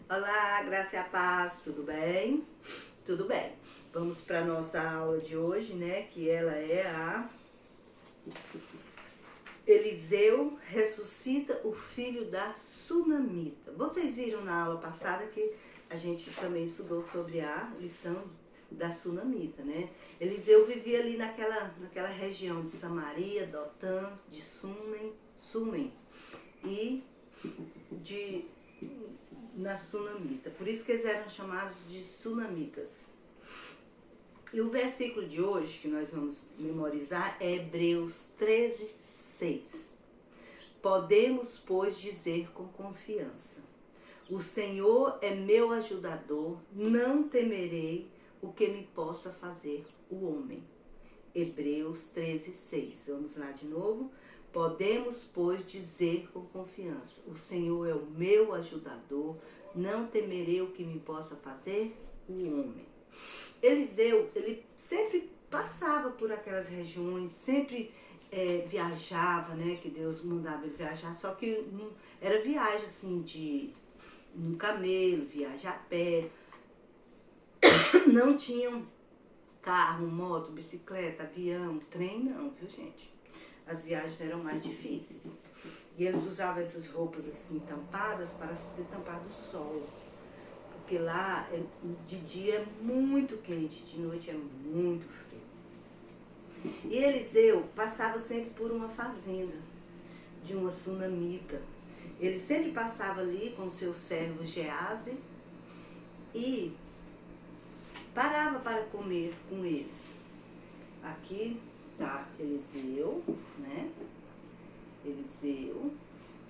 Olá, graça e a paz, tudo bem? Tudo bem. Vamos para nossa aula de hoje, né? Que ela é a Eliseu ressuscita o filho da sunamita. Vocês viram na aula passada que a gente também estudou sobre a lição da sunamita, né? Eliseu vivia ali naquela região de Samaria, Dotã, de Sunem e de na sunamita. Por isso que eles eram chamados de sunamitas. E o versículo de hoje que nós vamos memorizar é Hebreus 13, 6. Podemos, pois, dizer com confiança: o Senhor é meu ajudador, não temerei o que me possa fazer o homem. Hebreus 13, 6. Vamos lá de novo. Podemos, pois, dizer com confiança: o Senhor é o meu ajudador, não temerei o que me possa fazer o homem. Eliseu, ele sempre passava por aquelas regiões, sempre viajava, né? Que Deus mandava ele viajar, só que não, era viagem assim de um camelo, viagem a pé. Não tinham carro, moto, bicicleta, avião, trem não, viu gente? As viagens eram mais difíceis. E eles usavam essas roupas assim tampadas para se tampar do sol. Porque lá de dia é muito quente, de noite é muito frio. E Eliseu passava sempre por uma fazenda de uma sunamita. Ele sempre passava ali com o seu servo Gease e parava para comer com eles. Aqui tá Eliseu, né? Eliseu,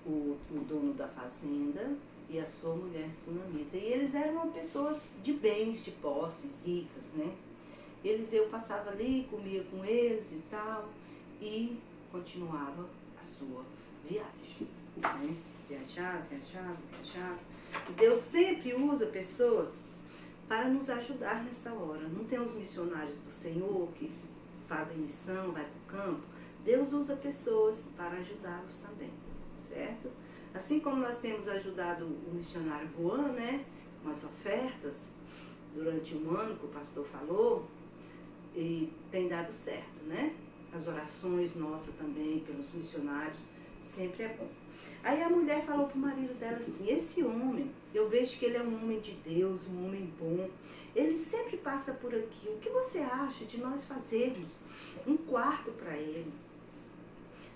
o dono da fazenda, e a sua mulher sunamita. E eles eram pessoas de bens, de posse, ricas, né? Eliseu passava ali, comia com eles e tal, e continuava a sua viagem, né? Viajava. E Deus sempre usa pessoas para nos ajudar nessa hora. Não tem os missionários do Senhor que fazem missão, vai para o campo. Deus usa pessoas para ajudá-los também, certo? Assim como nós temos ajudado o missionário Juan, né, com as ofertas, durante um ano que o pastor falou, e tem dado certo, né? As orações nossas também pelos missionários, sempre é bom. Aí a mulher falou pro marido dela assim: esse homem, eu vejo que ele é um homem de Deus, um homem bom, ele sempre passa por aqui, o que você acha de nós fazermos um quarto para ele?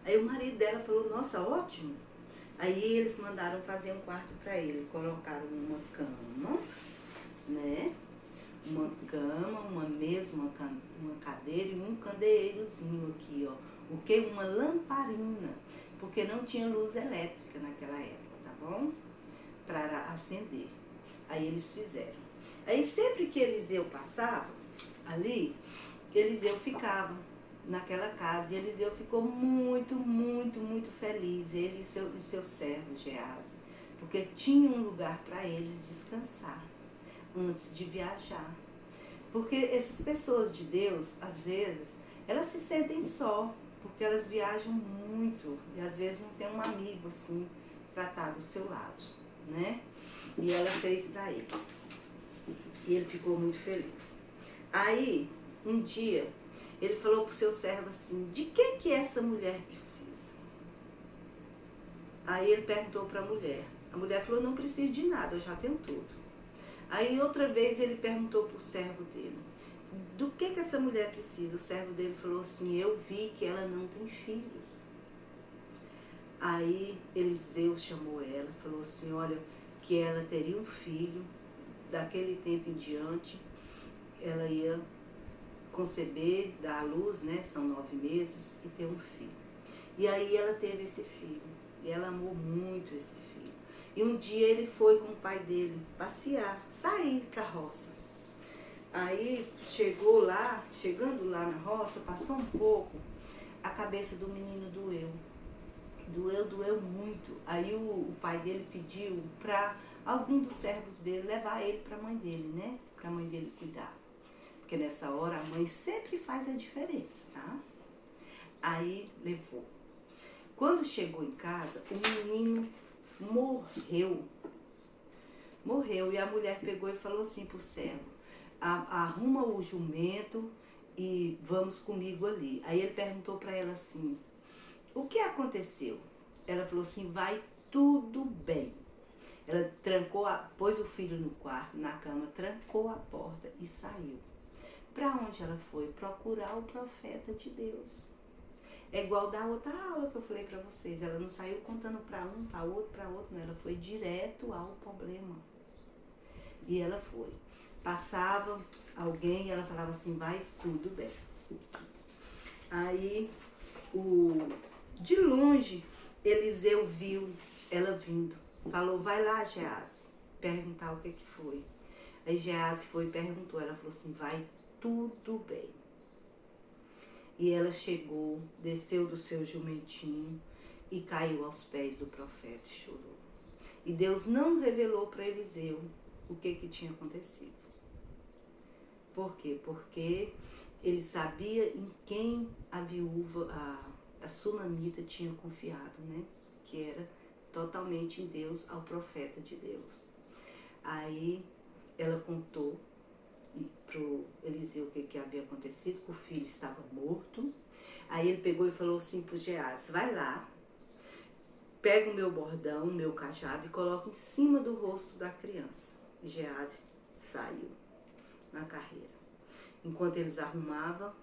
Aí o marido dela falou: nossa, ótimo. Aí eles mandaram fazer um quarto para ele, colocaram uma cama, né? Uma cama, uma mesa, uma cadeira e um candeeirozinho aqui, ó. O que? Uma lamparina, porque não tinha luz elétrica naquela época, tá bom? Para acender. Aí eles fizeram. Aí sempre que Eliseu passava ali, Eliseu ficava naquela casa. E Eliseu ficou muito feliz, ele e seu servo Gease, porque tinha um lugar para eles descansar antes de viajar. Porque essas pessoas de Deus, às vezes, elas se sentem só, porque elas viajam muito e às vezes não tem um amigo assim para estar do seu lado, né? E ela fez para ele. E ele ficou muito feliz. Aí, um dia, ele falou pro seu servo assim: de que essa mulher precisa? Aí ele perguntou para a mulher. A mulher falou: não preciso de nada, eu já tenho tudo. Aí outra vez ele perguntou pro servo dele: do que essa mulher precisa? O servo dele falou assim: eu vi que ela não tem filhos. Aí Eliseu chamou ela e falou assim: olha, que ela teria um filho, daquele tempo em diante, ela ia conceber, dar à luz, né? São 9 meses, e ter um filho. E aí ela teve esse filho, e ela amou muito esse filho. E um dia ele foi com o pai dele passear, sair para a roça. Aí chegando lá na roça, passou um pouco, a cabeça do menino doeu. Doeu muito. Aí o pai dele pediu para algum dos servos dele levar ele para a mãe dele, né? Para a mãe dele cuidar. Porque nessa hora a mãe sempre faz a diferença, tá? Aí levou. Quando chegou em casa, o menino morreu. morreu. E a mulher pegou e falou assim pro servo: arruma o jumento e vamos comigo ali. Aí ele perguntou para ela assim: o que aconteceu? Ela falou assim: vai tudo bem. Ela pôs o filho no quarto, na cama, trancou a porta e saiu. Para onde ela foi? Procurar o profeta de Deus. É igual da outra aula que eu falei para vocês. Ela não saiu contando para um, para outro, não. Ela foi direto ao problema. E ela foi. Passava alguém e ela falava assim: vai tudo bem. Aí, de longe, Eliseu viu ela vindo. Falou: vai lá, Gease, perguntar o que foi. Aí Gease foi e perguntou. Ela falou assim: vai tudo bem. E ela chegou, desceu do seu jumentinho e caiu aos pés do profeta e chorou. E Deus não revelou para Eliseu o que tinha acontecido. Por quê? Porque ele sabia em quem a viúva, a sunamita, tinha confiado, né? Que era totalmente em Deus, ao profeta de Deus. Aí ela contou pro Eliseu o que havia acontecido, que o filho estava morto. Aí ele pegou e falou assim pro Gease: vai lá, pega o meu bordão, o meu cajado e coloca em cima do rosto da criança. E Gease saiu na carreira. Enquanto eles arrumavam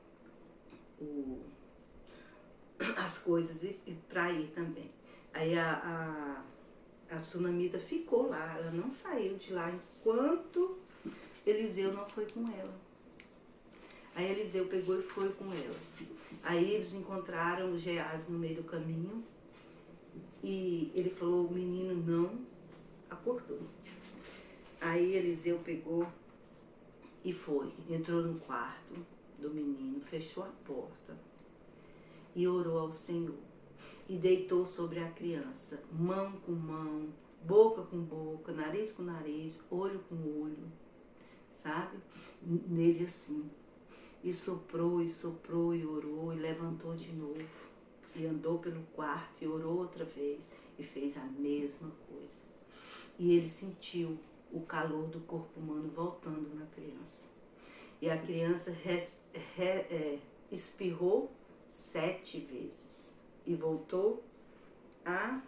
as coisas para ir também. Aí a sunamita ficou lá, ela não saiu de lá enquanto Eliseu não foi com ela. Aí Eliseu pegou e foi com ela. Aí eles encontraram o Gease no meio do caminho e ele falou: o menino não acordou. Aí Eliseu pegou e foi, entrou no quarto do menino, fechou a porta e orou ao Senhor. E deitou sobre a criança, mão com mão, boca com boca, nariz com nariz, olho com olho, sabe? Nele assim. E soprou e orou e levantou de novo. E andou pelo quarto e orou outra vez e fez a mesma coisa. E ele sentiu o calor do corpo humano voltando na criança. E a criança espirrou 7 vezes e voltou à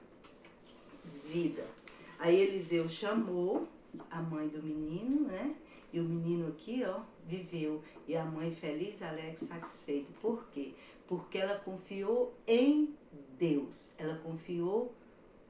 vida. Aí Eliseu chamou a mãe do menino, né? E o menino aqui, ó, viveu. E a mãe feliz, alegre, satisfeita. Por quê? Porque ela confiou em Deus. Ela confiou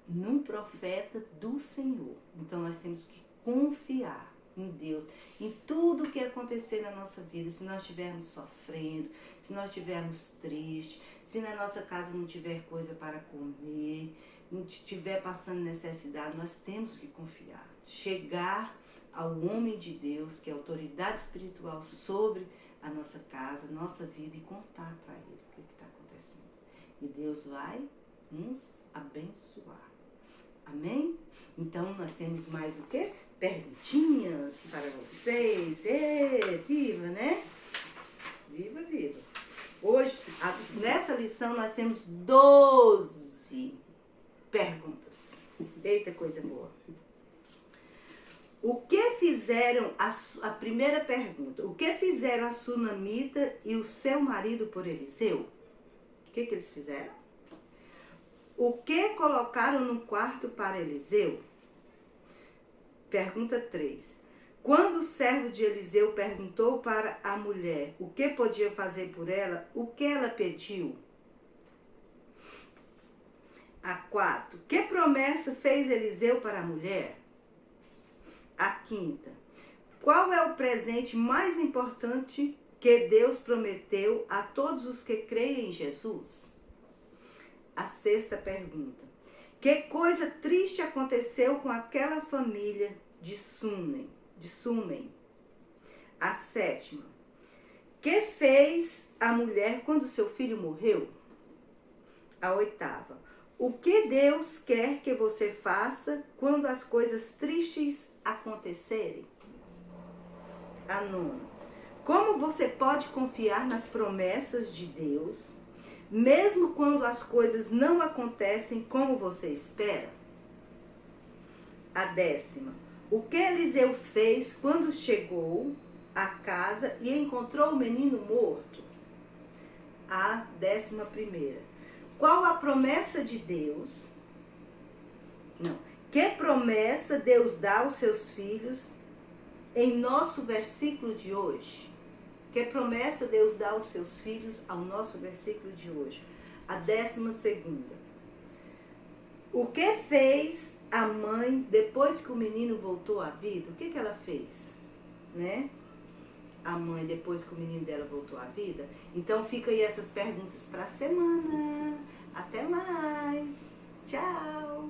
num profeta do Senhor. Então nós temos que confiar em Deus, em tudo que acontecer na nossa vida. Se nós estivermos sofrendo, se nós estivermos tristes, se na nossa casa não tiver coisa para comer, não estiver passando necessidade, nós temos que confiar. Chegar ao homem de Deus, que é a autoridade espiritual sobre a nossa casa, a nossa vida, e contar para ele o que está acontecendo. E Deus vai nos abençoar. Amém? Então nós temos mais o quê? Perguntinhas para vocês. Viva, né? Viva, viva. Hoje, nessa lição, nós temos 12 perguntas. Eita, coisa boa. O que fizeram, a primeira pergunta, o que fizeram a sunamita e o seu marido por Eliseu? O que eles fizeram? O que colocaram no quarto para Eliseu? Pergunta 3. Quando o servo de Eliseu perguntou para a mulher o que podia fazer por ela, o que ela pediu? A 4. Que promessa fez Eliseu para a mulher? A 5. Qual é o presente mais importante que Deus prometeu a todos os que creem em Jesus? A 6ª pergunta. Que coisa triste aconteceu com aquela família de Sunem? A 7ª. Que fez a mulher quando seu filho morreu? A 8ª. O que Deus quer que você faça quando as coisas tristes acontecerem? A 9ª. Como você pode confiar nas promessas de Deus, mesmo quando as coisas não acontecem como você espera? A 10ª. O que Eliseu fez quando chegou à casa e encontrou o menino morto? A 11ª. Qual a promessa de Deus? Não. Que promessa Deus dá aos seus filhos em nosso versículo de hoje? Que promessa Deus dá aos seus filhos ao nosso versículo de hoje? A 12ª. O que fez a mãe depois que o menino voltou à vida? O que ela fez? Né? A mãe depois que o menino dela voltou à vida? Então fica aí essas perguntas para a semana. Até mais. Tchau.